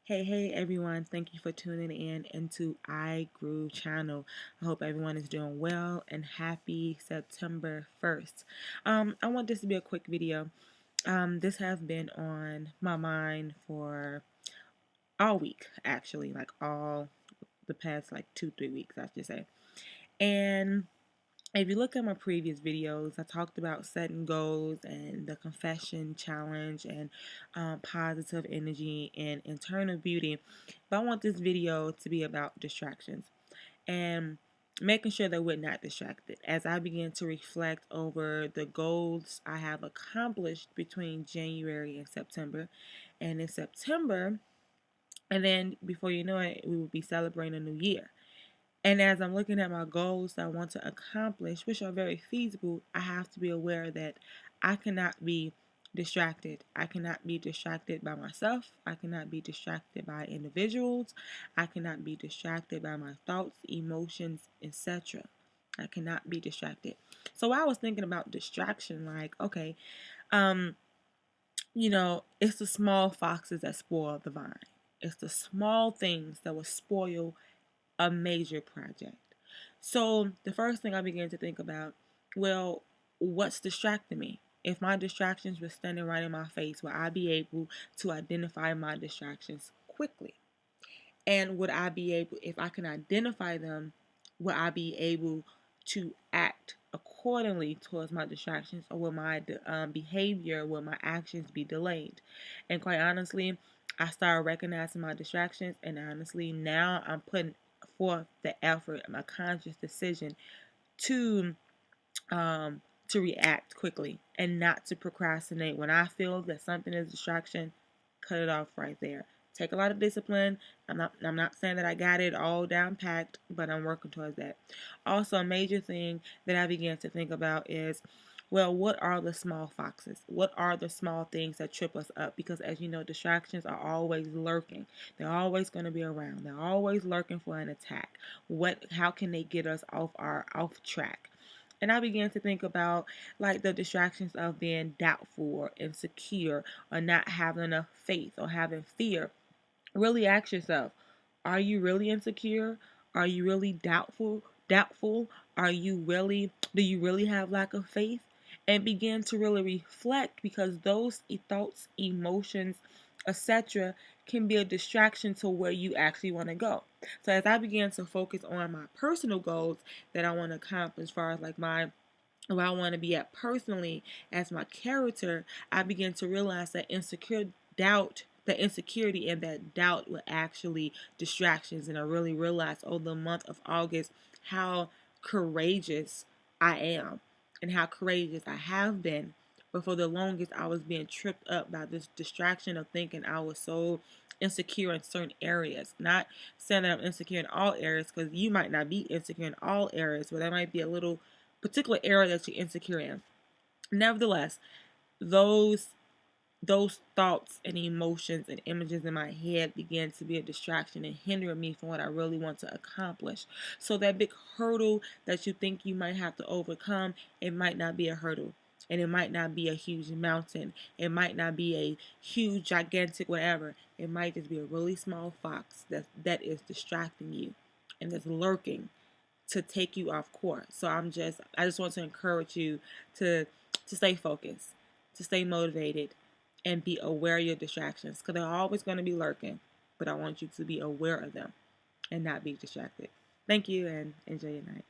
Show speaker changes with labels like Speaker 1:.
Speaker 1: Hey everyone, thank you for tuning in into I Grew channel. I hope everyone is doing well and happy September 1st. I want this to be a quick video. This has been on my mind for all week, actually, like all the past like 2-3 weeks, I should say. And if you look at my previous videos, I talked about setting goals and the confession challenge and positive energy and internal beauty. But I want this video to be about distractions and making sure that we're not distracted. As I begin to reflect over the goals I have accomplished between January and September, and in September, and then before you know it, we will be celebrating a new year. And as I'm looking at my goals that I want to accomplish, which are very feasible, I have to be aware that I cannot be distracted. I cannot be distracted by myself. I cannot be distracted by individuals. I cannot be distracted by my thoughts, emotions, etc. I cannot be distracted. So I was thinking about distraction, like, okay, um, it's the small foxes that spoil the vine. It's the small things that will spoil a major project. So the first thing I began to think about, well, what's distracting me? If my distractions were standing right in my face, would I be able to identify my distractions quickly? And would I be able, if I can identify them, would I be able to act accordingly towards my distractions, or will my behavior, will my actions be delayed? And quite honestly, I started recognizing my distractions, and honestly, now I'm putting forth the effort, my conscious decision to react quickly and not to procrastinate. When I feel that something is a distraction, cut it off right there. Take a lot of discipline. I'm not saying that I got it all down packed, but I'm working towards that. Also, a major thing that I began to think about is, well, what are the small foxes? What are the small things that trip us up? Because as you know, distractions are always lurking. They're always going to be around. They're always lurking for an attack. How can they get us off track? And I began to think about like the distractions of being doubtful or insecure or not having enough faith or having fear. Really ask yourself, are you really insecure? Are you really doubtful? Doubtful? Do you really have lack of faith? And begin to really reflect, because those thoughts, emotions, etc., can be a distraction to where you actually want to go. So as I began to focus on my personal goals that I want to accomplish, as far as like where I want to be at personally as my character, I began to realize that insecurity and that doubt were actually distractions. And I really realized over the month of August how courageous I am and how courageous I have been. But for the longest, I was being tripped up by this distraction of thinking I was so insecure in certain areas. Not saying that I'm insecure in all areas, because you might not be insecure in all areas, but that might be a little particular area that you're insecure in. Nevertheless, those those thoughts and emotions and images in my head began to be a distraction and hinder me from what I really want to accomplish. So that big hurdle that you think you might have to overcome, it might not be a hurdle. And it might not be a huge mountain. It might not be a huge, gigantic whatever. It might just be a really small fox that is distracting you and that's lurking to take you off course. So I just want to encourage you to stay focused, to stay motivated, and be aware of your distractions, because they're always going to be lurking. But I want you to be aware of them and not be distracted. Thank you, and enjoy your night.